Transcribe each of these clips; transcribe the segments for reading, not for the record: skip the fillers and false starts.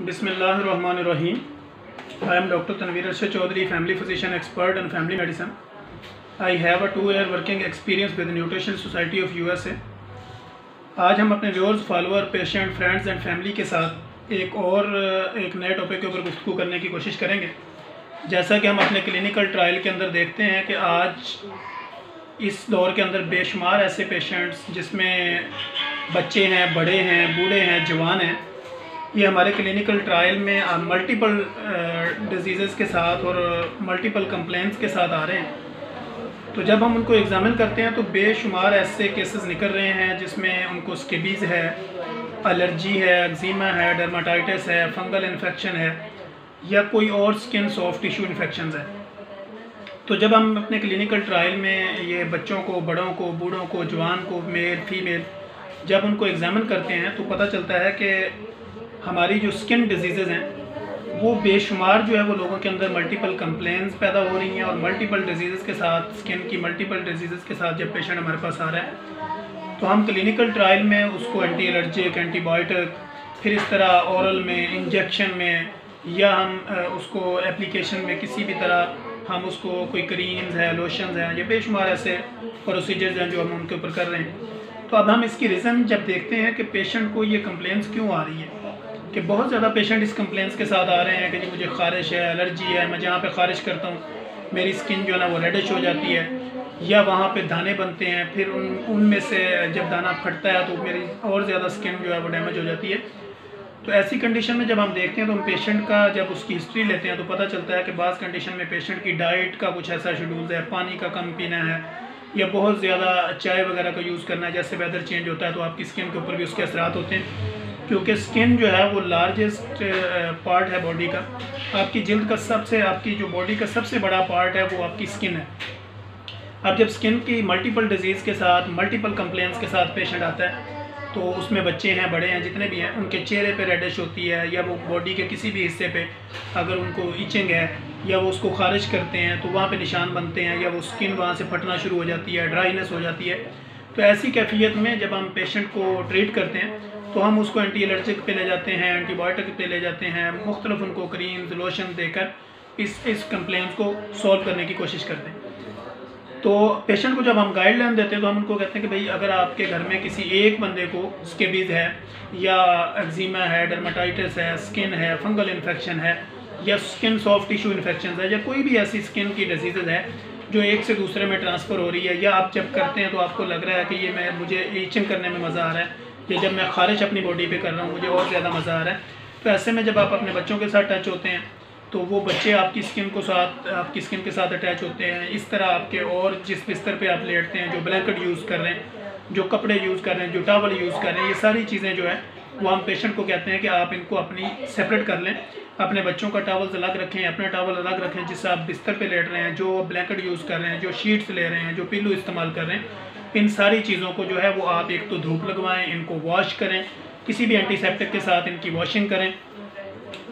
Bismillahirrahmanirrahim. I am Dr. Tanveer Arshad Chaudhary, family physician expert in family medicine. I have a 2-year working experience with the Nutrition Society of USA. आज हम अपने viewers, follower, patient, friends and family के साथ एक नए topic के ऊपर गुफ्तगू करने की कोशिश करेंगे। जैसा कि हम अपने क्लिनिकल ट्रायल के अंदर देखते हैं कि आज इस दौर के अंदर बेशुमार ऐसे पेशेंट्स जिसमें बच्चे हैं, बड़े हैं, बूढ़े हैं, जवान हैं, ये हमारे क्लिनिकल ट्रायल में मल्टीपल डिजीज़ के साथ और मल्टीपल कंप्लेंट्स के साथ आ रहे हैं। तो जब हम उनको एग्ज़ामिन करते हैं तो बेशुमार ऐसे केसेस निकल रहे हैं जिसमें उनको स्केबीज़ है, एलर्जी है, एक्जिमा है, डर्माटाइटिस है, फंगल इन्फेक्शन है या कोई और स्किन सॉफ्ट टिश्यू इन्फेक्शंस है। तो जब हम अपने क्लिनिकल ट्रायल में ये बच्चों को, बड़ों को, बूढ़ों को, जवान को, मेल फीमेल, जब उनको एग्ज़ामिन करते हैं तो पता चलता है कि हमारी जो स्किन डिजीज़ हैं वो बेशुमार जो है वो लोगों के अंदर मल्टीपल कंप्लेंट्स पैदा हो रही हैं और मल्टीपल डिजीज़ के साथ, स्किन की मल्टीपल डिजीज़ के साथ जब पेशेंट हमारे पास आ रहा है तो हम क्लिनिकल ट्रायल में उसको एंटी एलर्जिक, एंटीबायोटिक, फिर इस तरह ओरल में, इंजेक्शन में या हम उसको एप्लीकेशन में किसी भी तरह हम उसको कोई क्रीम्स है, लोशंस हैं, ये बेशुमार ऐसे प्रोसीजर्स हैं जो हम उनके ऊपर कर रहे हैं। तो अब हम इसकी रीज़न जब देखते हैं कि पेशेंट को ये कंप्लेंट्स क्यों आ रही है, कि बहुत ज़्यादा पेशेंट इस कंप्लेंट्स के साथ आ रहे हैं कि जी मुझे ख़ारिश है, एलर्जी है, मैं जहाँ पे ख़ारिश करता हूँ मेरी स्किन जो है ना वो रेडिश हो जाती है या वहाँ पे दाने बनते हैं, फिर उनमें से जब दाना फटता है तो मेरी और ज़्यादा स्किन जो है वो डैमेज हो जाती है। तो ऐसी कंडीशन में जब हम देखते हैं तो हम पेशेंट का जब उसकी हिस्ट्री लेते हैं तो पता चलता है कि बाज़ कंडीशन में पेशेंट की डाइट का कुछ ऐसा शेड्यूल है, पानी का कम पीना है या बहुत ज़्यादा चाय वगैरह का यूज़ करना है। जैसे वेदर चेंज होता है तो आपकी स्किन के ऊपर भी उसके असरात होते हैं, क्योंकि स्किन जो है वो लार्जेस्ट पार्ट है बॉडी का। आपकी जिल्द का आपकी जो बॉडी का सबसे बड़ा पार्ट है वो आपकी स्किन है। अब जब स्किन की मल्टीपल डिजीज़ के साथ, मल्टीपल कंप्लेंट्स के साथ पेशेंट आता है तो उसमें बच्चे हैं, बड़े हैं, जितने भी हैं, उनके चेहरे पे रेडिश होती है या वो बॉडी के किसी भी हिस्से पे अगर उनको इचिंग है या वो उसको ख़ारिज करते हैं तो वहाँ पे निशान बनते हैं या वो स्किन वहाँ से फटना शुरू हो जाती है, ड्राइनेस हो जाती है। तो ऐसी कैफियत में जब हम पेशेंट को ट्रीट करते हैं तो हम उसको एंटी एलर्जिक पे ले जाते हैं, एंटीबायोटिक पे ले जाते हैं, मुख्तलिफ उनको क्रीम्स, लोशन देकर इस कंप्लेंट्स को सॉल्व करने की कोशिश करते हैं। तो पेशेंट को जब हम गाइडलाइन देते हैं तो हम उनको कहते हैं कि भाई अगर आपके घर में किसी एक बंदे को स्केबीज़ है या एक्जिमा है, डर्माटाइटिस है, स्किन है, फंगल इन्फेक्शन है या स्किन सॉफ्ट टिश्यू इन्फेक्शन है या कोई भी ऐसी स्किन की डिजीज़ है जो एक से दूसरे में ट्रांसफ़र हो रही है या आप जब करते हैं तो आपको लग रहा है कि ये मुझे इचिंग करने में मज़ा आ रहा है या जब मैं ख़ारिश अपनी बॉडी पे कर रहा हूँ मुझे और ज़्यादा मज़ा आ रहा है, तो ऐसे में जब आप अपने बच्चों के साथ टच होते हैं तो वो बच्चे आपकी स्किन के साथ अटैच होते हैं। इस तरह आपके और जिस बिस्तर पे आप लेटते हैं, जो ब्लैंकेट यूज़ कर रहे हैं, जो कपड़े यूज़ कर रहे हैं, जो टॉवल यूज़ कर रहे हैं, ये सारी चीज़ें जो है वो हम पेशेंट को कहते हैं कि आप इनको अपनी सेपरेट कर लें। अपने बच्चों का टॉवल्स अलग रखें, अपना टॉवल अलग रखें जिससे आप बिस्तर पे लेट रहे हैं, जो ब्लैंकेट यूज़ कर रहे हैं, जो शीट्स ले रहे हैं, जो पिल्लो इस्तेमाल कर रहे हैं, इन सारी चीज़ों को जो है वो आप एक तो धूप लगवाएं, इनको वॉश करें, किसी भी एंटीसेप्टिक के साथ इनकी वॉशिंग करें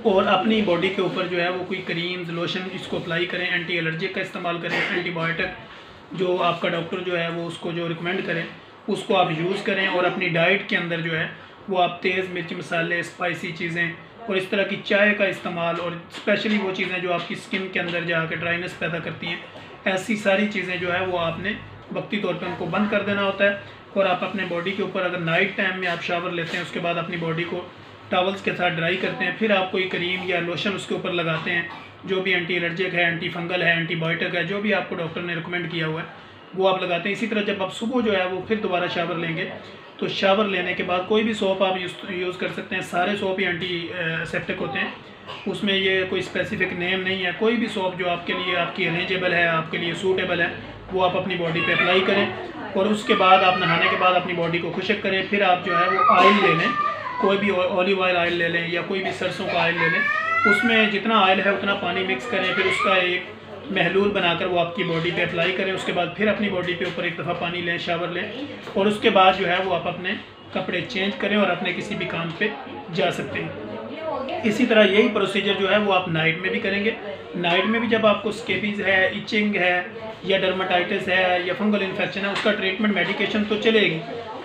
और अपनी बॉडी के ऊपर जो है वो कोई क्रीम्स, लोशन इसको अप्लाई करें, एंटी एलर्जिक का इस्तेमाल करें, एंटीबायोटिक जो आपका डॉक्टर जो है वो उसको जो रिकमेंड करें उसको आप यूज़ करें और अपनी डाइट के अंदर जो है वो आप तेज़ मिर्च मसाले, स्पाइसी चीज़ें और इस तरह की चाय का इस्तेमाल और स्पेशली वो चीज़ें जो आपकी स्किन के अंदर जाकर ड्राइनेस पैदा करती हैं, ऐसी सारी चीज़ें जो है वो आपने वक्ती तौर पर उनको बंद कर देना होता है। और आप अपने बॉडी के ऊपर अगर नाइट टाइम में आप शावर लेते हैं उसके बाद अपनी बॉडी को टॉवल्स के साथ ड्राई करते हैं, फिर आप कोई क्रीम या लोशन उसके ऊपर लगाते हैं जो भी एंटी एलर्जिक है, एंटी फंगल है, एंटीबायोटिक है, जो भी आपको डॉक्टर ने रिकमेंड किया हुआ है वो आप लगाते हैं। इसी तरह जब आप सुबह जो है वो फिर दोबारा शावर लेंगे तो शावर लेने के बाद कोई भी सोप आप यूज़ कर सकते हैं। सारे सोप ही एंटी सेप्टिक होते हैं, उसमें ये कोई स्पेसिफिक नेम नहीं है। कोई भी सोप जो आपके लिए आपकी अरेंजेबल है, आपके लिए सूटेबल है, वो आप अपनी बॉडी पे अप्लाई करें और उसके बाद आप नहाने के बाद अपनी बॉडी को खुश्क करें। फिर आप जो है वो ऑयल ले लें, कोई भी ऑलिव ऑयल ले लें या कोई भी सरसों का ऑयल ले लें, उसमें जितना ऑयल है उतना पानी मिक्स करें, फिर उसका एक महलूल बनाकर वो आपकी बॉडी पे अप्लाई करें। उसके बाद फिर अपनी बॉडी पे ऊपर एक दफ़ा पानी लें, शावर लें और उसके बाद जो है वो आप अपने कपड़े चेंज करें और अपने किसी भी काम पे जा सकते हैं। इसी तरह यही प्रोसीजर जो है वो आप नाइट में भी करेंगे। नाइट में भी जब आपको स्केबीज़ है, इचिंग है या डर्माटाइटिस है या फंगल इन्फेक्शन है, उसका ट्रीटमेंट मेडिकेशन तो चलेगी,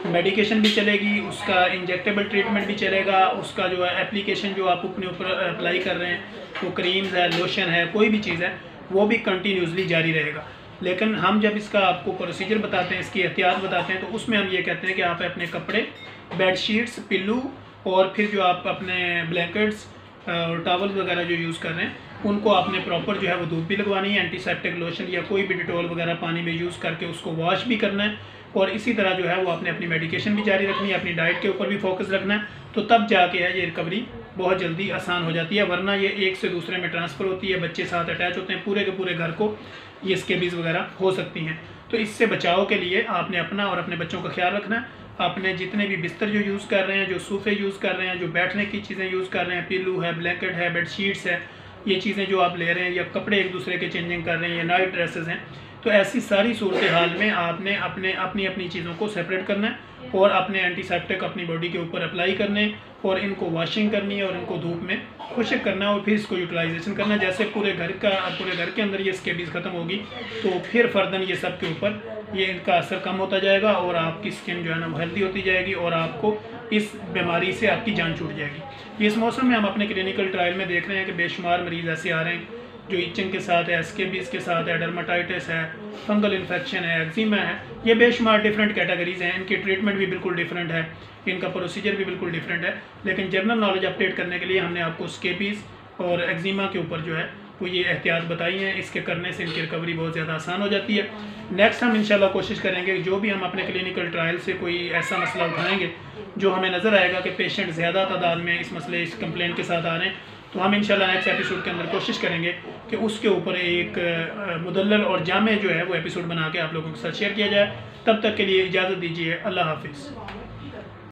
मेडिकेशन भी चलेगी, उसका इंजेक्टेबल ट्रीटमेंट भी चलेगा, उसका जो है एप्लीकेशन जो आप अपने ऊपर अप्लाई कर रहे हैं, वो क्रीम्स है, लोशन है, कोई भी चीज़ है, वो भी कंटिन्यूसली जारी रहेगा। लेकिन हम जब इसका आपको प्रोसीजर बताते हैं, इसकी एहतियात बताते हैं, तो उसमें हम ये कहते हैं कि आप अपने कपड़े, बेडशीट्स, पिल्लू और फिर जो आप अपने ब्लैंकेट्स और टॉवल वगैरह जो यूज़ कर रहे हैं, उनको आपने प्रॉपर जो है वो धूप भी लगवानी है, एंटीसेप्टिक लोशन या कोई भी डिटॉल वगैरह पानी में यूज़ करके उसको वॉश भी करना है, और इसी तरह जो है वो आपने अपनी मेडिकेशन भी जारी रखनी है, अपनी डाइट के ऊपर भी फोकस रखना है। तो तब जाके है ये रिकवरी बहुत जल्दी आसान हो जाती है, वरना ये एक से दूसरे में ट्रांसफ़र होती है, बच्चे साथ अटैच होते हैं, पूरे के पूरे घर को ये स्केबीज़ वगैरह हो सकती हैं। तो इससे बचाव के लिए आपने अपना और अपने बच्चों का ख्याल रखना है। आपने जितने भी बिस्तर जो यूज़ कर रहे हैं, जो सोफ़े यूज़ कर रहे हैं, जो बैठने की चीज़ें यूज़ कर रहे हैं, पिल्लू है, ब्लैंकेट है, बेडशीट्स है, ये चीज़ें जो आप ले रहे हैं, या कपड़े एक दूसरे के चेंजिंग कर रहे हैं, या नाइट ड्रेसेस हैं, तो ऐसी सारी सूरत हाल में आपने अपनी अपनी चीज़ों को सेपरेट करना है और अपने एंटीसेप्टिक अपनी बॉडी के ऊपर अप्लाई करने और इनको वॉशिंग करनी है और इनको धूप में खुश्क करना है और फिर इसको यूटिलाइजेशन करना है। जैसे पूरे घर के अंदर ये स्केबीज़ ख़त्म होगी, तो फिर फर्दन ये सब के ऊपर ये इनका असर कम होता जाएगा और आपकी स्किन जो है ना वो हेल्दी होती जाएगी और आपको इस बीमारी से आपकी जान छूट जाएगी। इस मौसम में हम अपने क्लिनिकल ट्रायल में देख रहे हैं कि बेशुमार मरीज़ ऐसे आ रहे हैं जो इचिंग के साथ है, स्केबीज़ के साथ है, डर्माटाइटिस है, फंगल इन्फेक्शन है, एक्जिमा है, ये बेशुमार डिफरेंट कैटेगरीज़ हैं। इनकी ट्रीटमेंट भी बिल्कुल डिफरेंट है, इनका प्रोसीजर भी बिल्कुल डिफरेंट है। लेकिन जनरल नॉलेज अपडेट करने के लिए हमने आपको स्केबीज़ और एक्जिमा के ऊपर जो है वो ये एहतियात बताई हैं। इसके करने से इनकी रिकवरी बहुत ज़्यादा आसान हो जाती है। नेक्स्ट हम इंशाल्लाह कोशिश करेंगे जो भी हम अपने क्लिनिकल ट्रायल से कोई ऐसा मसला उठाएंगे जो हमें नज़र आएगा कि पेशेंट ज़्यादा तादाद में इस मसले इस कंप्लेंट के साथ आ रहे हैं, तो हम इंशाल्लाह नेक्स्ट एपिसोड के अंदर कोशिश करेंगे कि उसके ऊपर एक मुदल्लल और जामे जो है वो एपिसोड बना के आप लोगों के साथ शेयर किया जाए। तब तक के लिए इजाज़त दीजिए। अल्लाह हाफिज़।